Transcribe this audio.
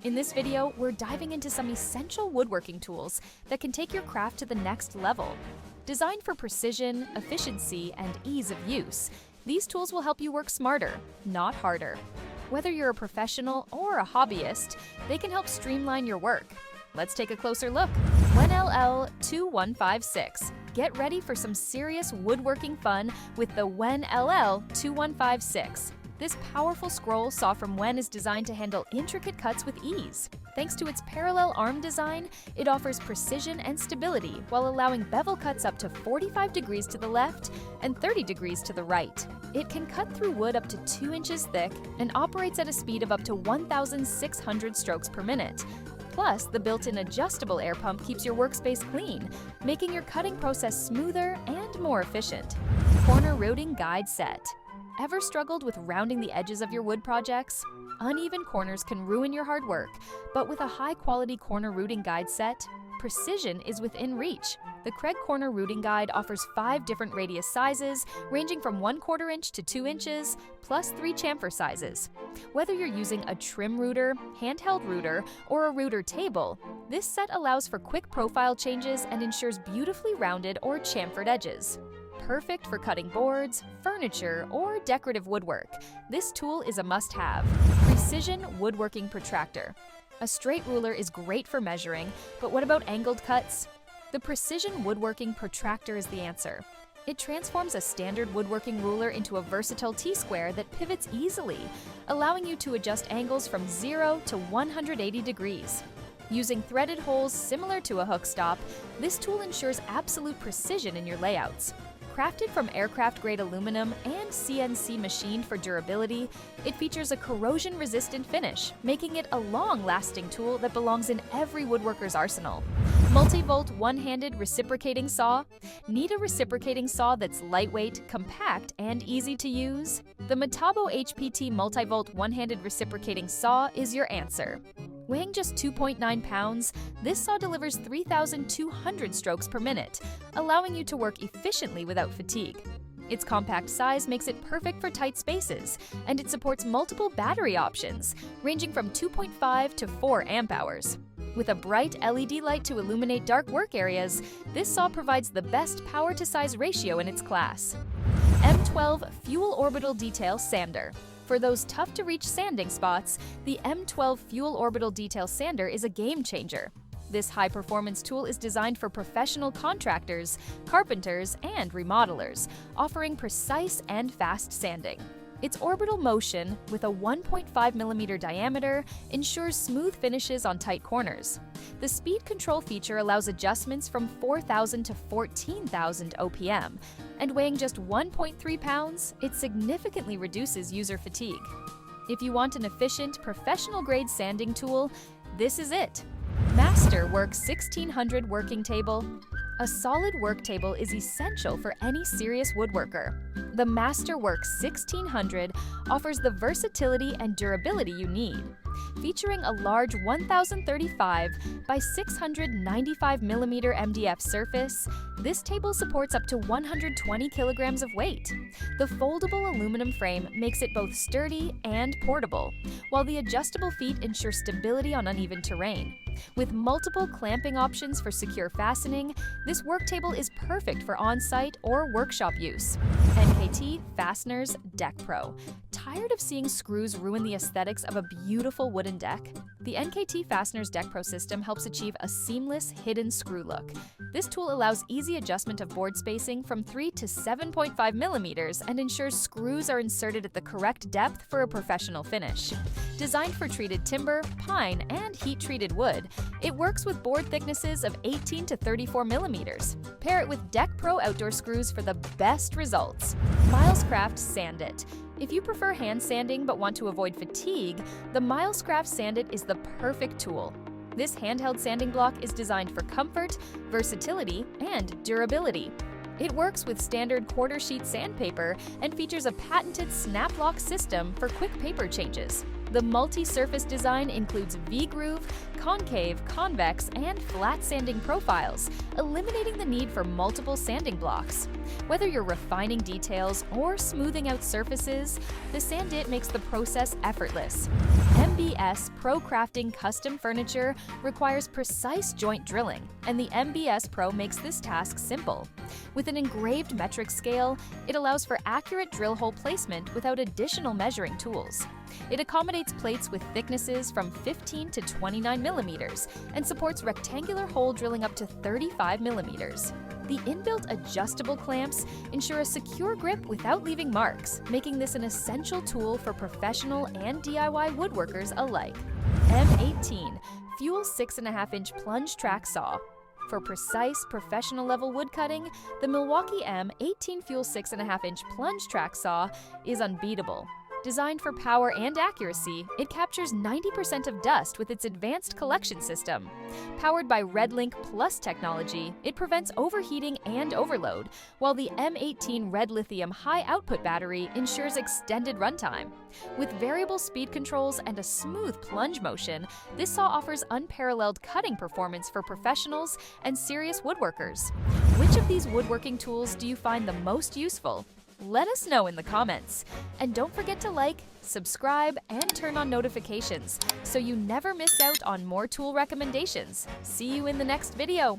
In this video, we're diving into some essential woodworking tools that can take your craft to the next level. Designed for precision, efficiency, and ease of use, these tools will help you work smarter, not harder. Whether you're a professional or a hobbyist, they can help streamline your work. Let's take a closer look. WenLL2156. Get ready for some serious woodworking fun with the WenLL2156. This powerful scroll saw from Wen is designed to handle intricate cuts with ease. Thanks to its parallel arm design, it offers precision and stability while allowing bevel cuts up to 45 degrees to the left and 30 degrees to the right. It can cut through wood up to 2 inches thick and operates at a speed of up to 1,600 strokes per minute. Plus, the built-in adjustable air pump keeps your workspace clean, making your cutting process smoother and more efficient. Corner Routing Guide Set. Ever struggled with rounding the edges of your wood projects? Uneven corners can ruin your hard work, but with a high-quality corner routing guide set, precision is within reach. The Craig Corner Routing Guide offers 5 different radius sizes, ranging from 1/4 inch to 2 inches, plus 3 chamfer sizes. Whether you're using a trim router, handheld router, or a router table, this set allows for quick profile changes and ensures beautifully rounded or chamfered edges. Perfect for cutting boards, furniture, or decorative woodwork, this tool is a must-have. Precision Woodworking Protractor. A straight ruler is great for measuring, but what about angled cuts? The Precision Woodworking Protractor is the answer. It transforms a standard woodworking ruler into a versatile T-square that pivots easily, allowing you to adjust angles from 0 to 180 degrees. Using threaded holes similar to a hook stop, this tool ensures absolute precision in your layouts. Crafted from aircraft-grade aluminum and CNC machined for durability, it features a corrosion-resistant finish, making it a long-lasting tool that belongs in every woodworker's arsenal. MultiVolt one-handed reciprocating saw. Need a reciprocating saw that's lightweight, compact, and easy to use? The Metabo HPT MultiVolt one-handed reciprocating saw is your answer. Weighing just 2.9 pounds, this saw delivers 3,200 strokes per minute, allowing you to work efficiently without fatigue. Its compact size makes it perfect for tight spaces, and it supports multiple battery options, ranging from 2.5 to 4 amp hours. With a bright LED light to illuminate dark work areas, this saw provides the best power-to-size ratio in its class. M12 Fuel Orbital Detail Sander. For those tough-to-reach sanding spots, the M12 Fuel Orbital Detail Sander is a game-changer. This high-performance tool is designed for professional contractors, carpenters, and remodelers, offering precise and fast sanding. Its orbital motion, with a 1.5mm diameter, ensures smooth finishes on tight corners. The speed control feature allows adjustments from 4,000 to 14,000 OPM, and weighing just 1.3 pounds, it significantly reduces user fatigue. If you want an efficient, professional-grade sanding tool, this is it. Masterwork 1600 Working Table. A solid work table is essential for any serious woodworker. The Masterwork 1600 offers the versatility and durability you need. Featuring a large 1035 by 695mm MDF surface, this table supports up to 120 kilograms of weight. The foldable aluminum frame makes it both sturdy and portable, while the adjustable feet ensure stability on uneven terrain. With multiple clamping options for secure fastening, this work table is perfect for on-site or workshop use. NKT Fasteners Deck Pro. Tired of seeing screws ruin the aesthetics of a beautiful wooden deck? The NKT Fasteners Deck Pro system helps achieve a seamless, hidden screw look. This tool allows easy adjustment of board spacing from 3 to 7.5 millimeters and ensures screws are inserted at the correct depth for a professional finish. Designed for treated timber, pine, and heat-treated wood, it works with board thicknesses of 18 to 34 millimeters. Pair it with Deck Pro outdoor screws for the best results. Milescraft Sand-It. If you prefer hand sanding but want to avoid fatigue, the Milescraft Sand-It is the perfect tool. This handheld sanding block is designed for comfort, versatility, and durability. It works with standard quarter-sheet sandpaper and features a patented snap-lock system for quick paper changes. The multi-surface design includes V-groove, concave, convex, and flat sanding profiles, eliminating the need for multiple sanding blocks. Whether you're refining details or smoothing out surfaces, the Sand-It makes the process effortless. MBS MBS Pro crafting custom furniture requires precise joint drilling, and the MBS Pro makes this task simple. With an engraved metric scale, it allows for accurate drill hole placement without additional measuring tools. It accommodates plates with thicknesses from 15 to 29 millimeters and supports rectangular hole drilling up to 35 millimeters. The inbuilt adjustable clamps ensure a secure grip without leaving marks, making this an essential tool for professional and DIY woodworkers alike. M18 Fuel 6.5-inch Plunge Track Saw. For precise, professional-level wood cutting, the Milwaukee M18 Fuel 6.5-inch Plunge Track Saw is unbeatable. Designed for power and accuracy, it captures 90% of dust with its advanced collection system. Powered by RedLink Plus technology, it prevents overheating and overload, while the M18 Red Lithium high-output battery ensures extended runtime. With variable speed controls and a smooth plunge motion, this saw offers unparalleled cutting performance for professionals and serious woodworkers. Which of these woodworking tools do you find the most useful? Let us know in the comments. And don't forget to like, subscribe, and turn on notifications so you never miss out on more tool recommendations. See you in the next video.